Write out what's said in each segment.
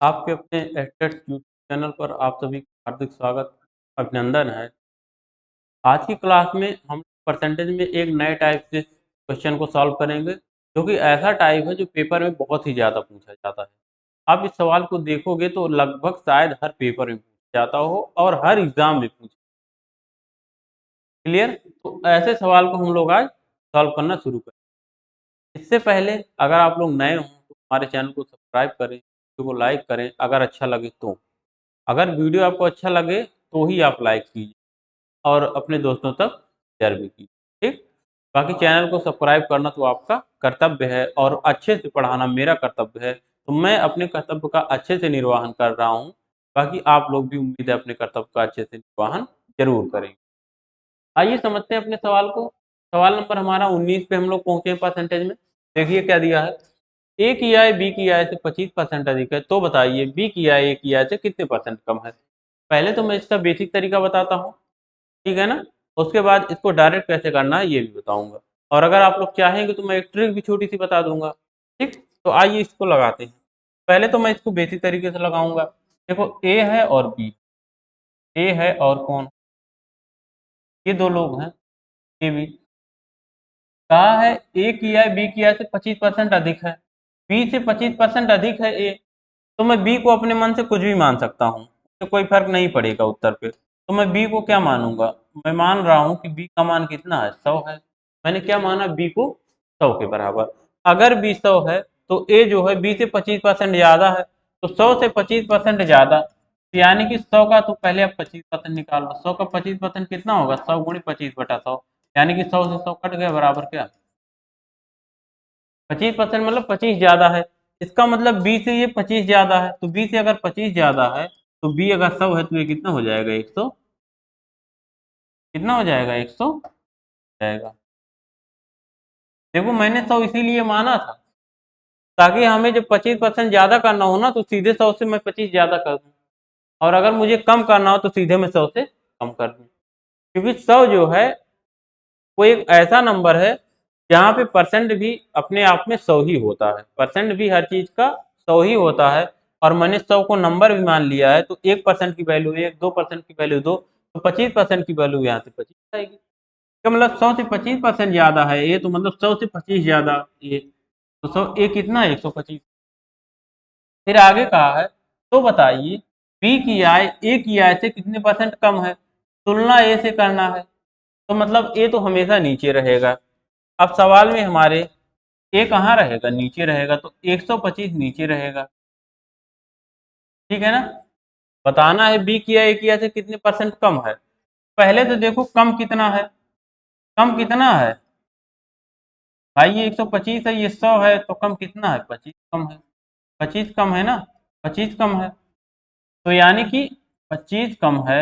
आपके अपने estate YouTube channel पर आप सभी का हार्दिक स्वागत अभिनंदन है। आज की क्लास में हम परसेंटेज में एक नए टाइप के क्वेश्चन को सॉल्व करेंगे, जो कि ऐसा टाइप है जो पेपर में बहुत ही ज़्यादा पूछा जाता है। आप इस सवाल को देखोगे तो लगभग शायद हर पेपर में पूछा जाता हो और हर एग्जाम में पूछा। क्लियर? तो ऐसे सवाल को हम लोग आज सॉल्व करना शुरू करें। इससे पहले अगर आप लोग नए हों तो हमारे चैनल को सब्सक्राइब करें, वीडियो को लाइक करें अगर अच्छा लगे तो। अगर वीडियो आपको अच्छा लगे तो ही आप लाइक कीजिए और अपने दोस्तों तक शेयर भी कीजिए। ठीक? बाकी चैनल को सब्सक्राइब करना तो आपका कर्तव्य है और अच्छे से पढ़ाना मेरा कर्तव्य है। तो मैं अपने कर्तव्य का अच्छे से निर्वहन कर रहा हूँ। बाकी आप लोग भी उम्मीद है अपने कर्तव्य का अच्छे से निर्वहन जरूर करेंगे। आइए समझते हैं अपने सवाल को। सवाल नंबर हमारा 19 पे हम लोग पहुंचे हैं परसेंटेज में। देखिए क्या दिया है। ए की आय बी की आय से 25% अधिक है, तो बताइए बी की आय ए की आय से कितने परसेंट कम है। पहले तो मैं इसका बेसिक तरीका बताता हूँ, ठीक है ना। उसके बाद इसको डायरेक्ट कैसे करना है ये भी बताऊंगा, और अगर आप लोग चाहेंगे तो मैं एक ट्रिक भी छोटी सी बता दूंगा। ठीक, तो आइए इसको लगाते हैं। पहले तो मैं इसको बेसिक तरीके से लगाऊंगा। देखो ए है और बी, ए है और कौन, ये दो लोग हैं, ए बी। कहा है ए की आय बी की आय से 25% अधिक है, बी से 25% अधिक है ए, तो मैं बी को अपने मन से कुछ भी मान सकता हूँ, तो कोई फर्क नहीं पड़ेगा उत्तर पे। तो मैं बी को क्या मानूंगा, मैं मान रहा हूँ कि बी का मान कितना है, 100 है। मैंने क्या माना, बी को 100 के बराबर। अगर बी 100 है तो ए जो है बी से 25% ज्यादा है, तो 100 से 25% ज्यादा, तो यानी कि 100 का तो पहले आप 25% निकाल लो। 100 का 25% कितना होगा, 100 गुणी 25/100, यानी कि 100 से 100 कट गया, बराबर क्या, 25% मतलब 25 ज्यादा है। इसका मतलब बी से ये 25 ज्यादा है, तो बी से अगर 25 ज्यादा है तो बी अगर 100 है तो ये कितना हो जाएगा, 100। कितना हो जाएगा, 100 जाएगा। देखो मैंने 100 इसीलिए माना था ताकि हमें जब 25% ज्यादा करना हो ना तो सीधे 100 से मैं 25 ज्यादा कर दूं, और अगर मुझे कम करना हो तो सीधे मैं 100 से कम कर दूं। क्योंकि 100 जो है वो एक ऐसा नंबर है जहाँ पे परसेंट भी अपने आप में 100 ही होता है, परसेंट भी हर चीज का 100 ही होता है। और मैंने 100 को नंबर भी मान लिया है, तो 1% की वैल्यू 1, 2% की वैल्यू 2, तो 25% की वैल्यू यहाँ से 25 आएगी। तो मतलब 100 से 25% ज्यादा है ये, तो मतलब 100 से 25 ज्यादा ये, तो 100 ए कितना है, 125। फिर आगे कहा है, तो बताइए बी की आय ए की आय से कितने परसेंट कम है, तुलना ए से करना है। तो मतलब ए तो हमेशा नीचे रहेगा। अब सवाल में हमारे ए कहाँ रहेगा, नीचे रहेगा, तो 125 नीचे रहेगा। ठीक है ना। बताना है बी किया ए किया से कितने परसेंट कम है। पहले तो देखो कम कितना है, कम कितना है भाई, ये 125 है, ये 100 है, तो कम कितना है, 25 कम है। 25 कम है ना, 25 कम है, तो यानी कि 25 कम है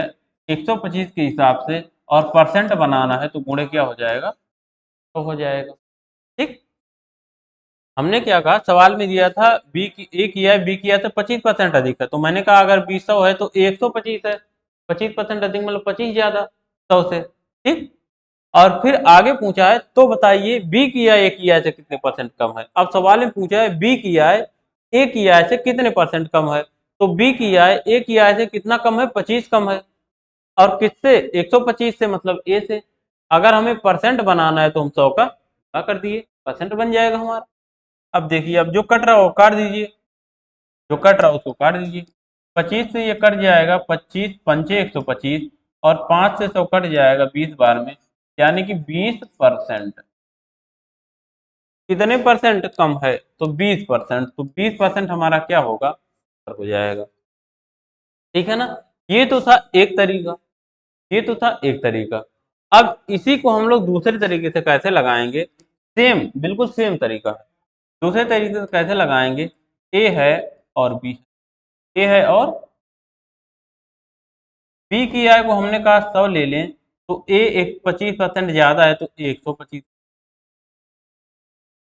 125 के हिसाब से, और परसेंट बनाना है तो गुणे क्या हो जाएगा, तो हो जाएगा। ठीक, हमने क्या कहा, सवाल में दिया था बी की ए किया है बी किया से 25% अधिक है, तो मैंने कहा अगर बी 100 है तो 125 है, 25% अधिक मतलब 25 ज्यादा 100 से। ठीक, और फिर आगे पूछा है, तो बताइए बी की आय ए की आय से कितने परसेंट कम है। अब सवाल में पूछा है बी की आय ए की आय से कितने परसेंट कम है, तो बी की आय ए की आय से कितना कम है, 25 कम है। और किससे, 125 से, मतलब ए से। अगर हमें परसेंट बनाना है तो हम 100 का क्या कर दिए, परसेंट बन जाएगा हमारा। अब देखिए, अब जो कट रहा हो काट दीजिए, जो कट रहा हो उसको काट दीजिए। 25 से ये कट जाएगा, 25 पंचे 125, और 5 से 100 कट जाएगा 20 बार में, यानी कि 20%। कितने परसेंट कम है, तो 20%, तो 20% हमारा क्या होगा, हो जाएगा। ठीक है ना। ये तो था एक तरीका, ये तो था एक तरीका। अब इसी को हम लोग दूसरे तरीके से कैसे लगाएंगे, सेम बिल्कुल सेम तरीका है। दूसरे तरीके से कैसे लगाएंगे, ए है और बी, ए है और बी की आय को हमने कहा 100 ले लें, तो ए एक 25% ज्यादा है तो 125,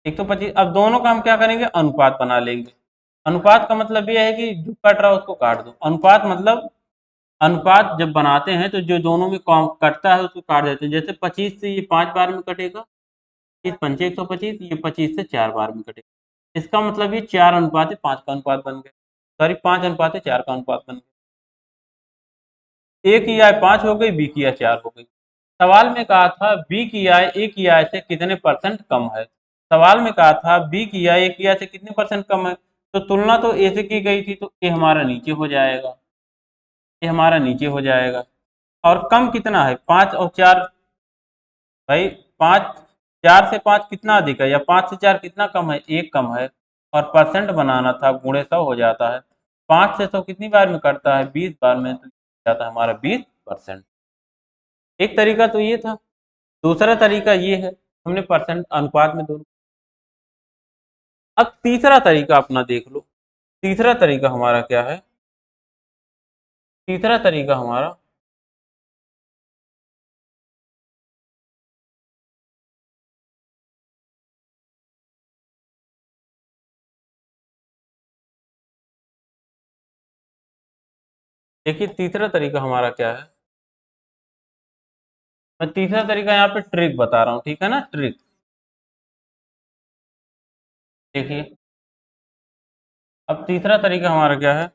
125। अब दोनों का हम क्या करेंगे, अनुपात बना लेंगे। अनुपात का मतलब यह है कि जो कट रहा है उसको काट दो। अनुपात मतलब, अनुपात जब बनाते हैं तो जो दोनों में कटता है उसको काट देते हैं। जैसे 25 से ये 5 बार में कटेगा, इस पंचे 125, ये 25 से 4 बार में कटेगा। इसका मतलब ये 4 अनुपात 5 का अनुपात बन गया। सॉरी 5:4 का अनुपात बन गया। ए की आय 5 हो गई, बी की आय 4 हो गई। सवाल में कहा था बी की आय ए की आय से कितने परसेंट कम है। सवाल में कहा था बी की आय ए की आय से कितने परसेंट कम है, तो तुलना तो ए से की गई थी, तो ए हमारा नीचे हो जाएगा, ये हमारा नीचे हो जाएगा। और कम कितना है, 5 और 4, भाई 5, 4 से 5 कितना अधिक है, या 5 से 4 कितना कम है, 1 कम है। और परसेंट बनाना था, गुणे 100 हो जाता है। 5 से 100 कितनी बार में करता है, 20 बार में, तो जाता है हमारा 20%। एक तरीका तो ये था, दूसरा तरीका ये है, हमने परसेंट अनुपात में दोनों। अब तीसरा तरीका अपना देख लो। तीसरा तरीका हमारा क्या है, तीसरा तरीका हमारा, देखिए तीसरा तरीका हमारा क्या है। मैं तीसरा तरीका यहाँ पे ट्रिक बता रहा हूँ, ठीक है ना, ट्रिक। देखिए अब तीसरा तरीका हमारा क्या है,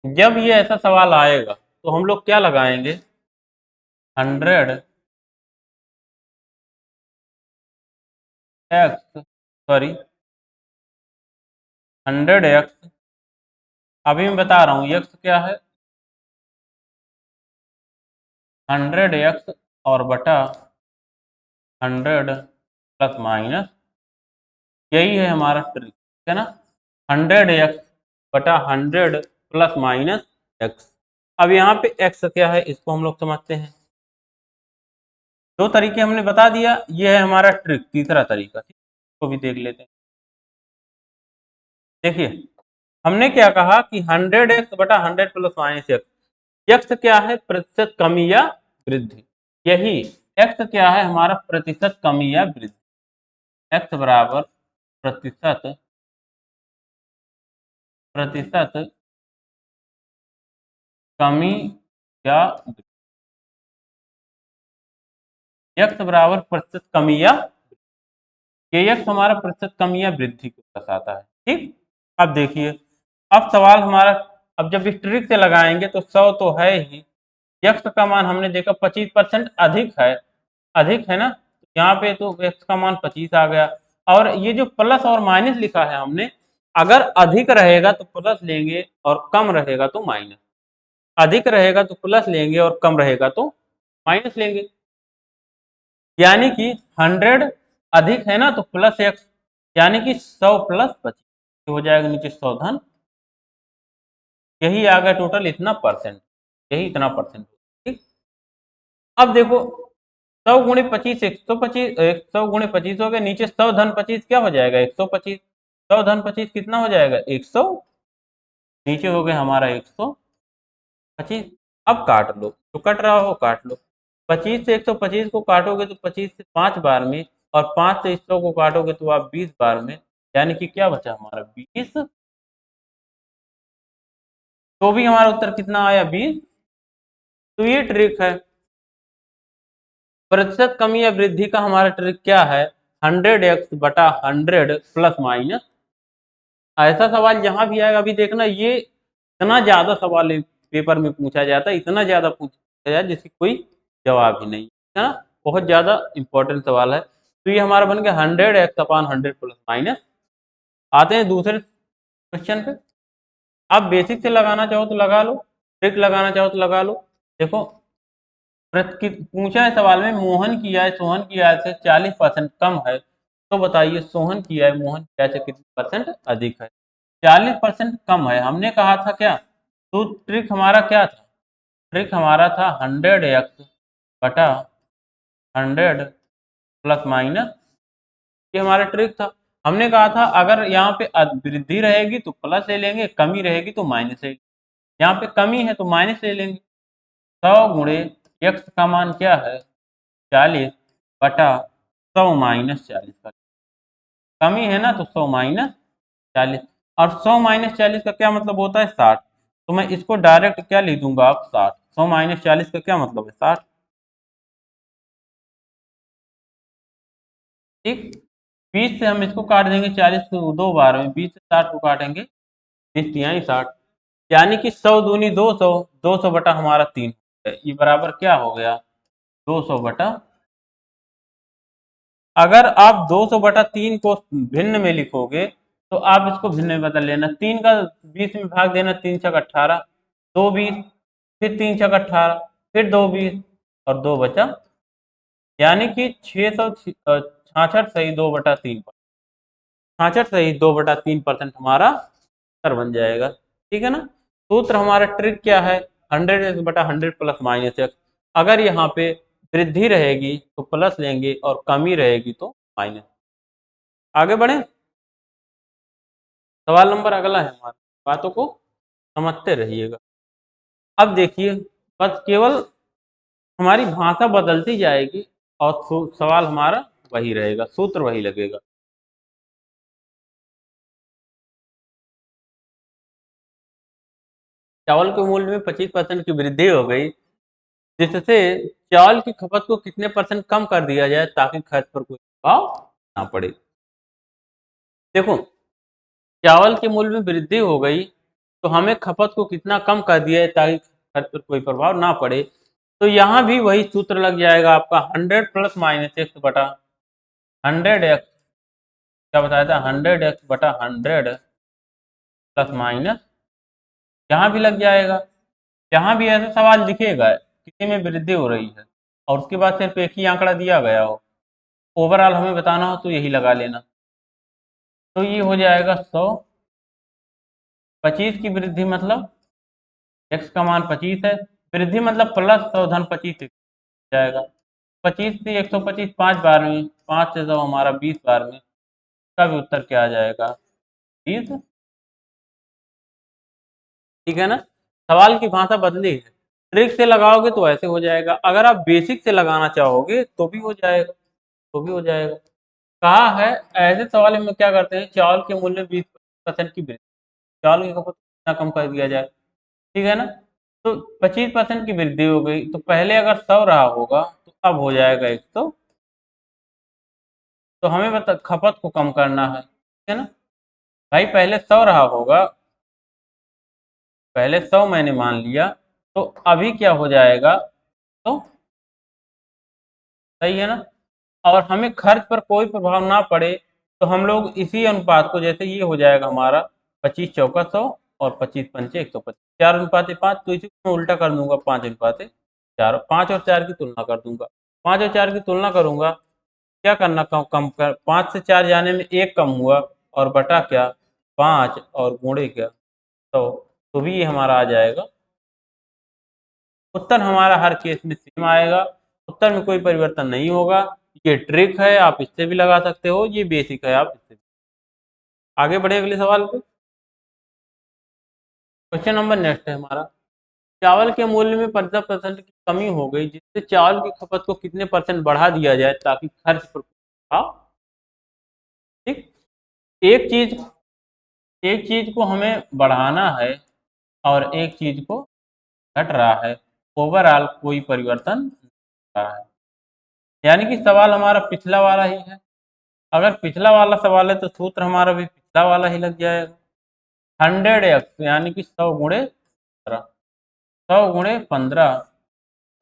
जब ये ऐसा सवाल आएगा तो हम लोग क्या लगाएंगे, 100x, अभी मैं बता रहा हूँ x क्या है, 100x और बटा 100 प्लस माइनस, यही है हमारा ट्रिक, है ना। 100x बटा 100 प्लस माइनस x। अब यहाँ पे x क्या है, इसको हम लोग समझते हैं। दो तरीके हमने बता दिया, ये है हमारा ट्रिक, तीसरा तरीका, ठीक, इसको भी देख लेते हैं। देखिए हमने क्या कहा कि 100x बटा 100 प्लस माइनस एक्स। एक्स क्या है, प्रतिशत कमी या वृद्धि, यही एक्स क्या है हमारा, प्रतिशत कमी या वृद्धि। एक्स बराबर प्रतिशत, प्रतिशत कमी या एक्स बराबर प्रतिशत कमी या, ये एक्स हमारा प्रतिशत कमी या वृद्धि को दर्शाता है, ठीक। अब देखिए, अब सवाल हमारा, अब जब इस ट्रिक से लगाएंगे तो 100 तो है ही, एक्स का मान हमने देखा 25% अधिक है, अधिक है ना, यहाँ पे तो एक्स का मान 25 आ गया। और ये जो प्लस और माइनस लिखा है हमने, अगर अधिक रहेगा तो प्लस लेंगे और कम रहेगा तो माइनस, अधिक रहेगा तो प्लस लेंगे और कम रहेगा तो माइनस लेंगे। यानी कि 100 अधिक है ना, तो प्लस एक्स, यानी कि 100 प्लस 25 हो जाएगा नीचे 100 धन, यही आ गया टोटल इतना परसेंट, यही इतना परसेंट, ठीक। अब देखो 100 गुणे 25, 125, 100 गुणे 25 हो गया, नीचे 100 धन 25 क्या हो जाएगा, 125, 100 धन 25 कितना हो जाएगा, 100, नीचे हो गया हमारा 125। अब काट लो, तो कट रहा हो काट लो, 25 से 125 को काटोगे तो 25 से 5 बार में, और 5 से 100 को काटोगे तो आप 20 बार में, यानी कि क्या बचा हमारा 20, तो भी हमारा उत्तर कितना आया 20। तो ये ट्रिक है, प्रतिशत कमी या वृद्धि का हमारा ट्रिक क्या है, 100x बटा 100 प्लस माइनस। ऐसा सवाल जहां भी आएगा, अभी देखना ये इतना ज्यादा सवाल पेपर में पूछा जाता है, इतना ज्यादा पूछा जाता है जिसकी कोई जवाब ही नहीं, है ना, बहुत ज्यादा इंपॉर्टेंट सवाल है। तो ये हमारा बन गया 100x/100 प्लस माइनस। आते हैं दूसरे क्वेश्चन पे। आप बेसिक से लगाना चाहो तो लगा लो, ट्रिक लगाना चाहो तो लगा लो। देखो पूछा है सवाल में, मोहन की आय सोहन की आय से 40% कम है, तो बताइए सोहन की आय मोहन की आय से कितने परसेंट अधिक है। 40% कम है, हमने कहा था क्या, तो ट्रिक हमारा क्या था, ट्रिक हमारा था 100x बटा 100 प्लस माइनस, ये हमारा ट्रिक था। हमने कहा था अगर यहाँ पे वृद्धि रहेगी तो प्लस ले लेंगे, कमी रहेगी तो माइनस ले, यहाँ पे कमी है तो माइनस ले लेंगे। 100 गुणे एक्स का मान क्या है 40 बटा 100 - 40 का, कमी है ना, तो 100 - 40, और 100 - 40 का क्या मतलब होता है 60, तो मैं इसको डायरेक्ट क्या लिख दूंगा आप 60, 100 - 40 का क्या मतलब है 60, ठीक। 20 से हम इसको काट देंगे 40 को 2 बार में, 20 से 60 को काटेंगे 3 60, यानी कि 100 दूनी 200, 200 बटा हमारा 3, ये बराबर क्या हो गया 200 बटा। अगर आप 200 बटा 3 को भिन्न में लिखोगे तो आप इसको भिन्न में बदल लेना, 3 का 20 में भाग देना, 3 छक 18, 2 20, फिर 3 छक 18, फिर 2 20 और 2 बचा, यानी कि 666 सही 2/3, 66 सही 2/3% हमारा उत्तर बन जाएगा। ठीक है ना। सूत्र हमारा ट्रिक क्या है, 100x/100 प्लस माइनस एक्स। अगर यहाँ पे वृद्धि रहेगी तो प्लस लेंगे और कमी रहेगी तो माइनस। आगे बढ़े, सवाल नंबर अगला है हमारा, बातों को समझते रहिएगा। अब देखिए, बस केवल हमारी भाषा बदलती जाएगी और सवाल हमारा वही रहेगा, सूत्र वही लगेगा। चावल के मूल्य में 25% की वृद्धि हो गई, जिससे चावल की खपत को कितने परसेंट कम कर दिया जाए ताकि खर्च पर कोई प्रभाव ना पड़े। देखो, चावल के मूल्य में वृद्धि हो गई तो हमें खपत को कितना कम कर दिया है ताकि खर्च पर कोई प्रभाव ना पड़े। तो यहाँ भी वही सूत्र लग जाएगा आपका, 100 प्लस माइनस एक्स बटा 100x, क्या बताया था 100x बटा 100 प्लस माइनस, यहाँ भी लग जाएगा। जहाँ भी ऐसा सवाल दिखेगा किसी में वृद्धि हो रही है और उसके बाद सिर्फ एक ही आंकड़ा दिया गया हो, ओवरऑल हमें बताना हो तो यही लगा लेना। तो ये हो जाएगा 100, 25 की वृद्धि मतलब x का मान 25 है, वृद्धि मतलब प्लस 100 धन 25 जाएगा। 25 से 125 5 बार में, 5 से 100 हमारा 20 बार में, इसका भी उत्तर क्या आ जाएगा 20। ठीक है ना। सवाल की भाषा बदली है, ट्रिक से लगाओगे तो ऐसे हो जाएगा, अगर आप बेसिक से लगाना चाहोगे तो भी हो जाएगा, तो भी हो जाएगा। कहा है ऐसे सवाल में क्या करते हैं, चावल के मूल्य में 20% की वृद्धि, चावल की खपत कितना कम कर दिया जाए। ठीक है ना। तो 25% की वृद्धि हो गई तो पहले अगर 100 रहा होगा तो अब हो जाएगा 100। तो हमें बता खपत को कम करना है, ठीक है ना। भाई पहले 100 रहा होगा, पहले 100 मैंने मान लिया, तो अभी क्या हो जाएगा तो, सही है ना। और हमें खर्च पर कोई प्रभाव ना पड़े तो हम लोग इसी अनुपात को, जैसे ये हो जाएगा हमारा 25 चौका 100 और 25 पंचे 125, 4:5, तो इसी को मैं उल्टा कर दूंगा 5:4, 5 और 4 की तुलना कर दूंगा, 5 और 4 की तुलना करूंगा, क्या करना कम कर, 5 से 4 जाने में 1 कम हुआ और बटा क्या 5 और गुणे क्या 100, तो भी ये हमारा आ जाएगा। उत्तर हमारा हर केस में सेम आएगा, उत्तर में कोई परिवर्तन नहीं होगा। ये ट्रिक है, आप इससे भी लगा सकते हो, ये बेसिक है, आप इससे। आगे बढ़े अगले सवाल पे। क्वेश्चन नंबर नेक्स्ट है हमारा, चावल के मूल्य में 15% की कमी हो गई, जिससे चावल की खपत को कितने परसेंट बढ़ा दिया जाए ताकि खर्च पर प्रभाव। ठीक, एक चीज एक चीज को हमें बढ़ाना है और एक चीज को घट रहा है, ओवरऑल कोई परिवर्तन नहीं हो रहा है, यानी कि सवाल हमारा पिछला वाला ही है। अगर पिछला वाला सवाल है तो सूत्र हमारा भी पिछला वाला ही लग जाएगा, 100x यानी कि 100 गुणे 15, 100 गुणे 15।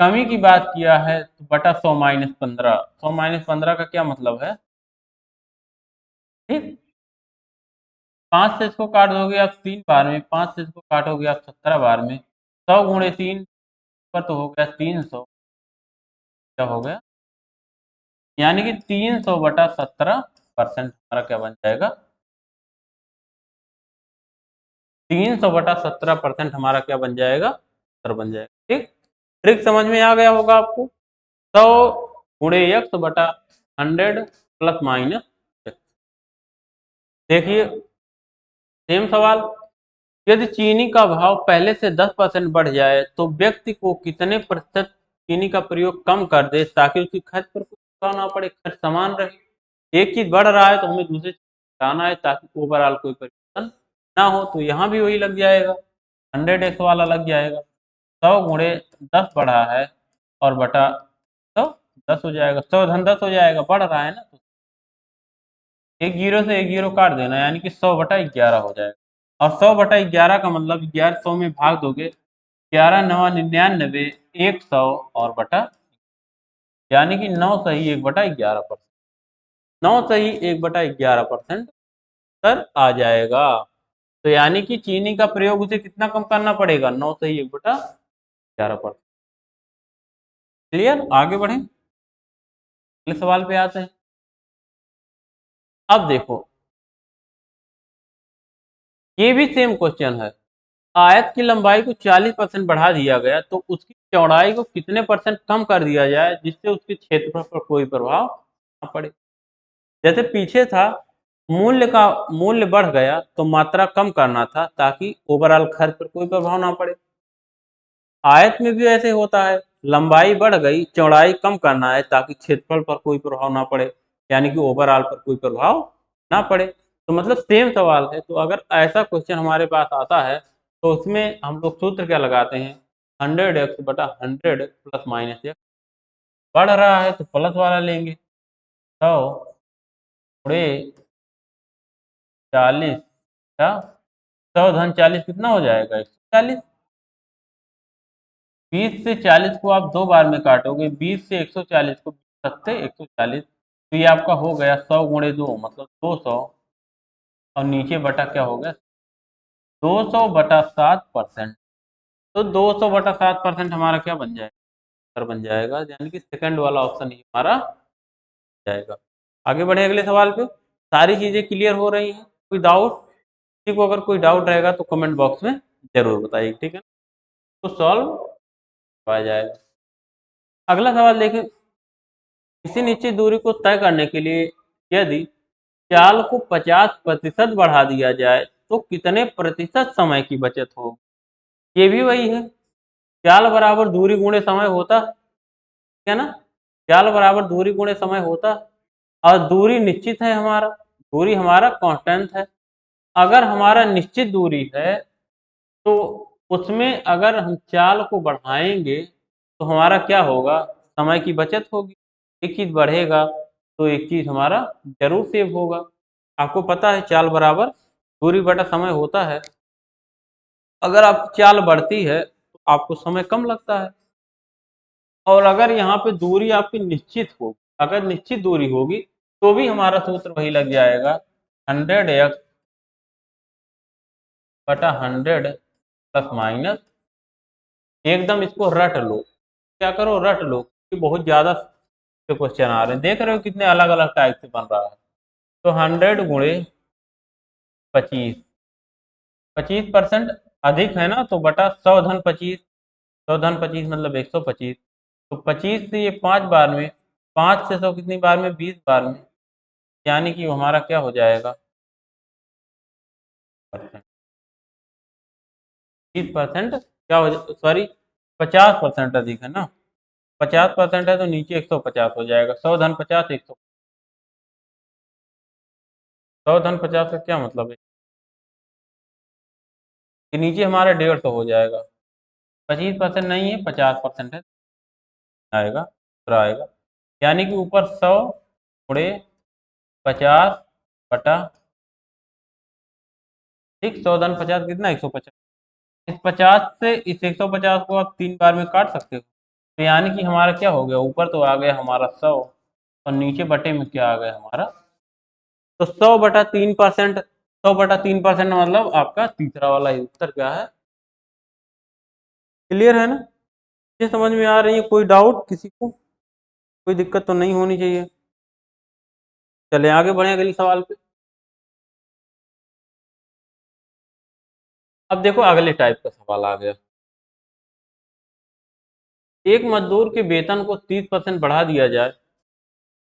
कमी की बात किया है तो बटा 100 माइनस 15, 100 माइनस 15 का क्या मतलब है। ठीक, 5 से इसको काट दोगे आप 3 बार में, 5 से इसको काटोगे आप 17 बार में, 100 गुणे 3 पर तो हो गया 300, क्या हो गया, यानी कि 300/17% हमारा क्या बन जाएगा, 300/17% हमारा क्या बन जाएगा, उत्तर बन जाएगा। ठीक, ट्रिक समझ में आ गया होगा आपको, 100 गुणे x बटा 100 प्लस माइनस x। देखिए सेम सवाल, यदि चीनी का भाव पहले से 10% बढ़ जाए तो व्यक्ति को कितने प्रतिशत चीनी का प्रयोग कम कर दे ताकि उसकी खर्च पर कोई प्रभाव ना पड़े, खर्च समान रहे। एक चीज बढ़ रहा है तो हमें दूसरी चीज घटाना है ताकि ओवरऑल कोई परिवर्तन ना हो, तो यहाँ भी वही लग जाएगा, 100x वाला लग जाएगा, 100 गुणे 10 बढ़ा है और बटा 100, 10 हो जाएगा, 100 धन 10 हो जाएगा, बढ़ रहा है ना, तो एक जीरो से एक जीरो काट देना, यानी कि 100/11 हो जाएगा। और 100/11 का मतलब 1100 में भाग दोगे, 11×9 = 99, 100 और बटा, यानी कि 9 सही 1/11%। 9 सही 1/11% सर आ जाएगा। तो यानी कि चीनी का प्रयोग उसे कितना कम करना पड़ेगा, 9 सही 1/11%। क्लियर, आगे बढ़े, अगले सवाल पे आते हैं। अब देखो, ये भी सेम क्वेश्चन है। आयत की लंबाई को 40% बढ़ा दिया गया, तो उसकी चौड़ाई को कितने परसेंट कम कर दिया जाए जिससे उसके क्षेत्रफल पर कोई प्रभाव न पड़े। जैसे पीछे था, मूल्य बढ़ गया तो मात्रा कम करना था ताकि ओवरऑल खर्च पर कोई प्रभाव ना पड़े। आयत में भी ऐसे होता है, लंबाई बढ़ गई, चौड़ाई कम करना है ताकि क्षेत्रफल पर कोई प्रभाव ना पड़े, यानी कि ओवरऑल पर कोई प्रभाव ना पड़े। तो मतलब सेम सवाल है। तो अगर ऐसा क्वेश्चन हमारे पास आता है तो उसमें हम लोग सूत्र क्या लगाते हैं, 100x/100 प्लस माइनस एक्स। बढ़ रहा है तो प्लस वाला लेंगे, 100 गुणे 40, क्या 100 - 40 कितना हो जाएगा, 140। 20 से 40 को आप दो बार में काटोगे, 20 से 140 को 140, तो ये आपका हो गया 100 गुणे 2 मतलब 200, और नीचे बटा क्या हो गया, 200/7%। तो 200/7% हमारा क्या बन जाएगा, उत्तर बन जाएगा, यानी कि सेकंड वाला ऑप्शन ही हमारा जाएगा। आगे बढ़े अगले सवाल पे। सारी चीजें क्लियर हो रही हैं, कोई डाउट, किसी को अगर कोई डाउट रहेगा तो कमेंट बॉक्स में जरूर बताइए, ठीक है, तो सॉल्व आ जाएगा। अगला सवाल देखें, किसी निश्चित दूरी को तय करने के लिए यदि चाल को 50% बढ़ा दिया जाए तो कितने प्रतिशत समय की बचत होगी। ये भी वही है, चाल बराबर दूरी गुणे समय होता है ना, चाल बराबर दूरी गुणे समय होता, और दूरी निश्चित है, हमारा दूरी हमारा कांस्टेंट है। अगर हमारा निश्चित दूरी है तो उसमें अगर हम चाल को बढ़ाएंगे तो हमारा क्या होगा, समय की बचत होगी। एक चीज बढ़ेगा तो एक चीज हमारा जरूर सेव होगा। आपको पता है चाल बराबर दूरी बटा समय होता है। अगर आप चाल बढ़ती है तो आपको समय कम लगता है, और अगर यहाँ पे दूरी आपकी निश्चित हो, अगर निश्चित दूरी होगी तो भी हमारा सूत्र वही लग जाएगा, 100x/100 प्लस माइनस, एकदम इसको रट लो, क्या करो रट लो, कि बहुत ज्यादा क्वेश्चन आ रहे हैं, देख रहे हो कितने अलग अलग टाइप से बन रहा है। तो 100 गुणे 25, 25% अधिक है ना, तो बटा 100 - 25, 100 - 25 मतलब 125। तो 25 से ये 5 बार में, 5 से 100 कितनी बार में, 20 बार में, यानी कि हमारा क्या हो जाएगा, 20% क्या हो जाए, सॉरी 50% अधिक है ना, 50% है तो नीचे 150 हो जाएगा, 100 - 50 100, 100 - 50 का क्या मतलब है कि नीचे हमारा 150 हो जाएगा, 25% नहीं है, 50% है, आएगा पूरा आएगा, यानी कि ऊपर 100 गुणे 50 बटा, ठीक, 100 - 50 कितना, 150। इस 50 से इस 150 को आप 3 बार में काट सकते हो, तो यानी कि हमारा क्या हो गया, ऊपर तो आ गया हमारा 100 और नीचे बटे में क्या आ गया हमारा, तो 100/3%, 100/3% मतलब आपका तीसरा वाला ही उत्तर क्या है। क्लियर है ना, ये समझ में आ रही है, कोई डाउट किसी को, कोई दिक्कत तो नहीं होनी चाहिए। चले आगे बढ़े अगले सवाल पे। अब देखो अगले टाइप का सवाल आ गया, एक मजदूर के वेतन को 30% बढ़ा दिया जाए,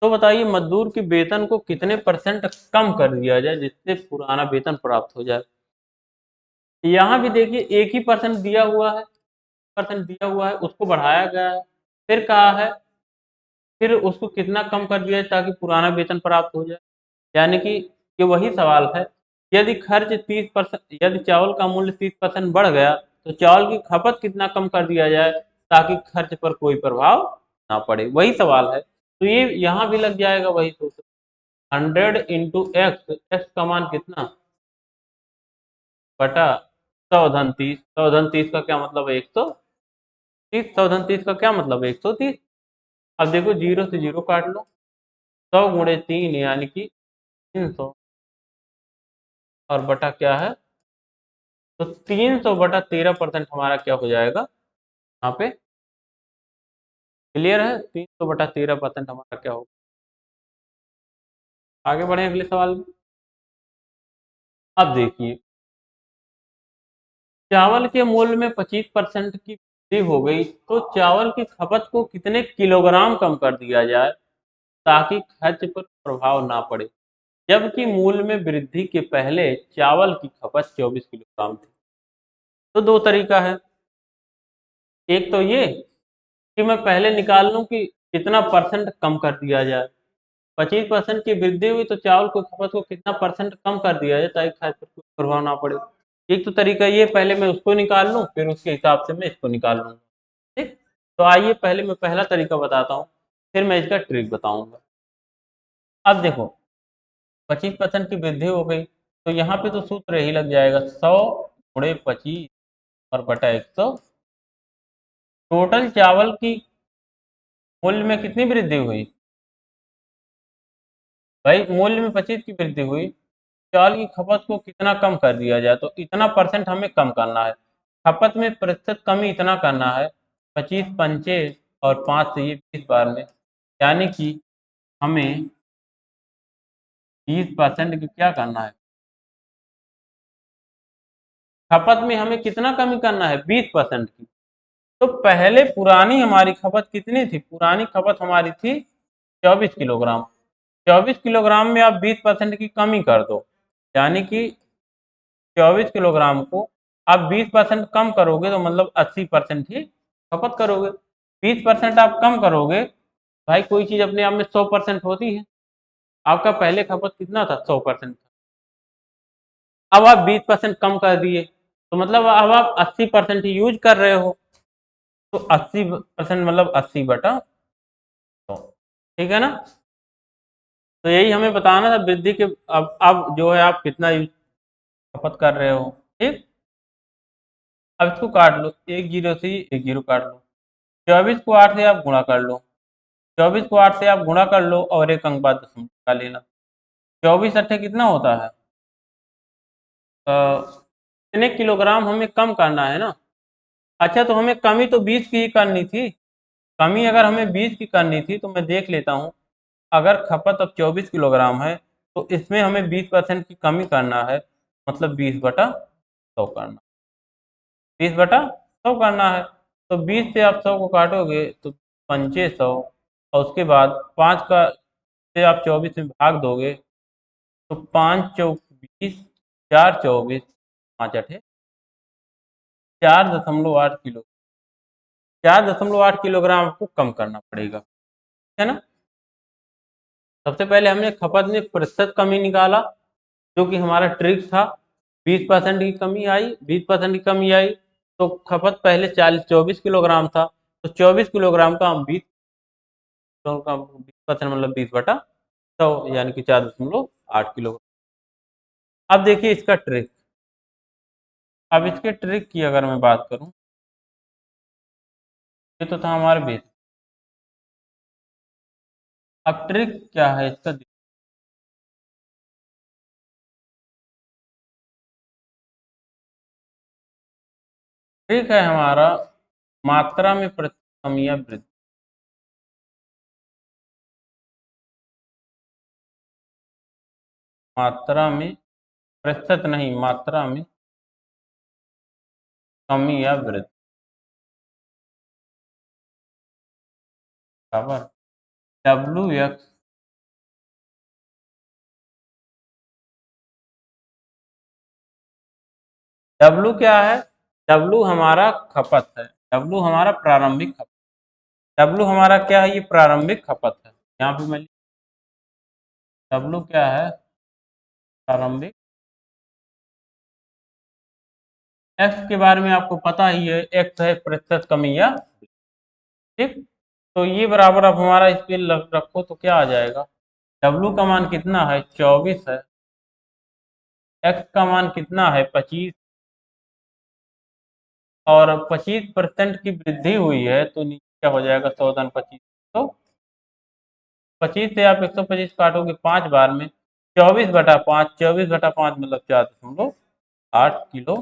तो बताइए मजदूर के वेतन को कितने परसेंट कम कर दिया जाए जिससे पुराना वेतन प्राप्त हो जाए। यहाँ भी देखिए एक ही परसेंट दिया हुआ है, परसेंट दिया हुआ है, उसको बढ़ाया गया है, फिर कहा है फिर उसको कितना कम कर दिया जाए ताकि पुराना वेतन प्राप्त हो जाए। यानी कि ये वही सवाल है, यदि खर्च 30%, यदि चावल का मूल्य 30% बढ़ गया तो चावल की खपत कितना कम कर दिया जाए ताकि खर्च पर कोई प्रभाव ना पड़े, वही सवाल है। तो ये यहाँ भी लग जाएगा वही सूत्र, 100 × x, एक्स का मान कितना, बटा 100 धन 30। 100 धन 30 का क्या मतलब है? 130। 100 धन 30 का क्या मतलब है? 130। अब देखो, जीरो से जीरो काट लो, 100 × 3 यानी कि 300, और बटा क्या है? तो 300/13% हमारा क्या हो जाएगा यहाँ पे? क्लियर है? 300/13% हमारा क्या होगा? आगे बढ़े अगले सवाल में। अब देखिए, चावल के मूल्य में 25% की वृद्धि हो गई, तो चावल की खपत को कितने किलोग्राम कम कर दिया जाए ताकि खर्च पर प्रभाव ना पड़े? जबकि मूल्य में वृद्धि के पहले चावल की खपत 24 किलोग्राम थी। तो दो तरीका है। एक तो ये कि मैं पहले निकाल लूं कि कितना परसेंट कम कर दिया जाए। 25% की वृद्धि हुई तो चावल की खपत को कितना परसेंट कम कर दिया जाए ताकि खाद्य पर कोई प्रभाव ना पड़े। एक तो तरीका ये, पहले मैं उसको निकाल लूं, फिर उसके हिसाब से मैं इसको निकाल लूंगा। ठीक। तो आइए पहले मैं पहला तरीका बताता हूँ, फिर मैं इसका ट्रिक बताऊंगा। अब देखो, 25% की वृद्धि हो गई, तो यहाँ पे तो सूत्र यही लग जाएगा, 100 × 25 और बटा 100। टोटल चावल की मूल्य में कितनी वृद्धि हुई भाई? मूल्य में 25 की वृद्धि हुई, चावल की खपत को कितना कम कर दिया जाए, तो इतना परसेंट हमें कम करना है। खपत में प्रतिशत कमी इतना करना है, 25 पंचे और 5 से ये 20 बार में, यानी कि हमें 20% की क्या करना है? खपत में हमें कितना कमी करना है? 20% की। तो पहले पुरानी हमारी खपत कितनी थी? पुरानी खपत हमारी थी 24 किलोग्राम। 24 किलोग्राम में आप 20% की कमी कर दो, यानी कि 24 किलोग्राम को आप 20% कम करोगे तो मतलब 80% ही खपत करोगे। 20% आप कम करोगे, भाई कोई चीज अपने आप में 100% होती है। आपका पहले खपत कितना था? 100% था। अब आप 20% कम कर दिए, तो मतलब अब आप 80% ही यूज कर रहे हो। तो 80% मतलब 80/100। ठीक है ना? तो यही हमें बताना था वृद्धि के। अब जो है आप कितना यूज खपत कर रहे हो। ठीक। अब इसको काट लो, एक जीरो से एक जीरो काट लो, 24 को 8 से आप गुणा कर लो, 24 को 8 से आप गुणा कर लो और एक अंक बाद दशमलव का लेना। 24 अट्ठे कितना होता है? कितने किलोग्राम हमें कम करना है ना? अच्छा, तो हमें कमी तो 20 की ही करनी थी। कमी अगर हमें 20 की करनी थी तो मैं देख लेता हूँ। अगर खपत अब 24 किलोग्राम है, तो इसमें हमें 20% की कमी करना है, मतलब 20/100 करना। 20/100 करना है। तो 20 से आप 100 को काटोगे तो पंचे 100, और उसके बाद 5 का से आप 24 में भाग दोगे, तो 5 चौक 20, 4 24, 5 अठे 4.8 किलो। 4.8 किलोग्राम आपको कम करना पड़ेगा, है ना? सबसे पहले हमने खपत में प्रतिशत कमी निकाला, जो कि हमारा ट्रिक था। 20% की कमी आई, 20% की कमी आई, तो खपत पहले 24 किलोग्राम था, तो 24 किलोग्राम का हम 20% मतलब 20/100, यानी कि 4.8 किलो। अब देखिए इसका ट्रिक। अब इसके ट्रिक की अगर मैं बात करूं, ये तो था हमारे बेस। अब ट्रिक क्या है इसका? ट्रिक है हमारा, मात्रा में प्रतिशत कमी या वृद्धि। मात्रा में, प्रतिशत नहीं, मात्रा में कमी या वृद्धि बराबर WX। W क्या है? W हमारा खपत है। W हमारा प्रारंभिक खपत। W हमारा क्या है? ये प्रारंभिक खपत है। यहाँ पे मैं W क्या है? प्रारंभिक। X के बारे में आपको पता ही है, X है प्रतिशत कमी या। ठीक। तो ये बराबर अब हमारा इस पे रखो तो क्या आ जाएगा? W का मान कितना है? 24 है। X का मान कितना है? 25। और 25% की वृद्धि हुई है तो नीचे क्या हो जाएगा, 100 धन 25, तो 25 से आप 125 काटोगे 5 बार में, 24/5, 24/5 मतलब 4.8 किलो।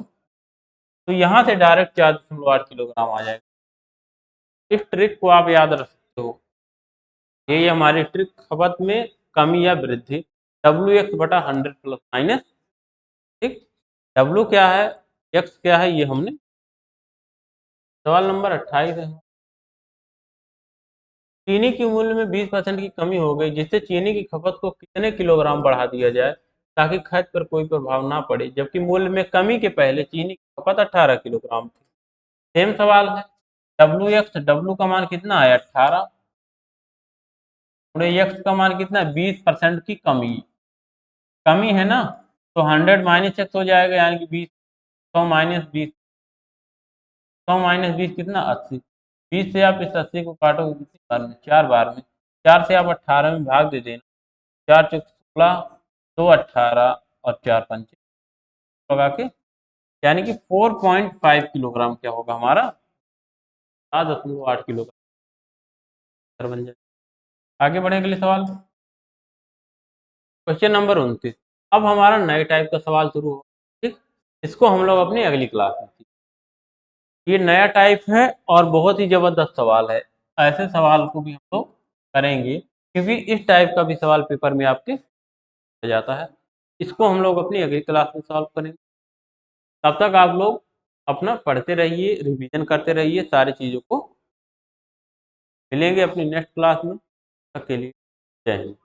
तो यहाँ से डायरेक्ट 4.8 किलोग्राम आ जाएगा। इस ट्रिक को आप याद रख सकते हो। ये हमारी ट्रिक खपत में कमी या वृद्धि, WX/100 प्लस माइनस। ठीक, W क्या है, X क्या है, ये हमने सवाल नंबर 28 है। चीनी की मूल्य में 20% की कमी हो गई, जिससे चीनी की खपत को कितने किलोग्राम बढ़ा दिया जाए ताकि खर्च पर कोई प्रभाव ना पड़े, जबकि मूल्य में कमी के पहले चीनी की खपत 18 किलोग्राम थी। सेम सवाल है, W का मान कितना है, 18, एक्स का मान कितना है, 20% की कमी, कमी है ना, तो 100 माइनस एक्स हो जाएगा, यानी कि 20, 100 माइनस 20, 100 माइनस 20 कितना, 80। 20 से आप इस 80 को काटोगे कितनी बार में, 4 बार में, 4 से आप 18 में भाग दे देना, 4 चौक 16, 2 18 और 4 पंचे लगा के, यानी कि 4.5 किलोग्राम क्या होगा हमारा, 7.8 किलोग्राम बन जाए। आगे बढ़े अगले सवाल, क्वेश्चन नंबर 29। अब हमारा नए टाइप का सवाल शुरू हो, ठीक, इसको हम लोग अपनी अगली क्लास में, ये नया टाइप है और बहुत ही जबरदस्त सवाल है। ऐसे सवाल को भी हम लोग करेंगे क्योंकि इस टाइप का भी सवाल पेपर में आपके आ जाता है। इसको हम लोग अपनी अगली क्लास में सॉल्व करेंगे। तब तक आप लोग अपना पढ़ते रहिए, रिवीजन करते रहिए सारी चीज़ों को। मिलेंगे अपनी नेक्स्ट क्लास में, तब तक के लिए जय हिंद।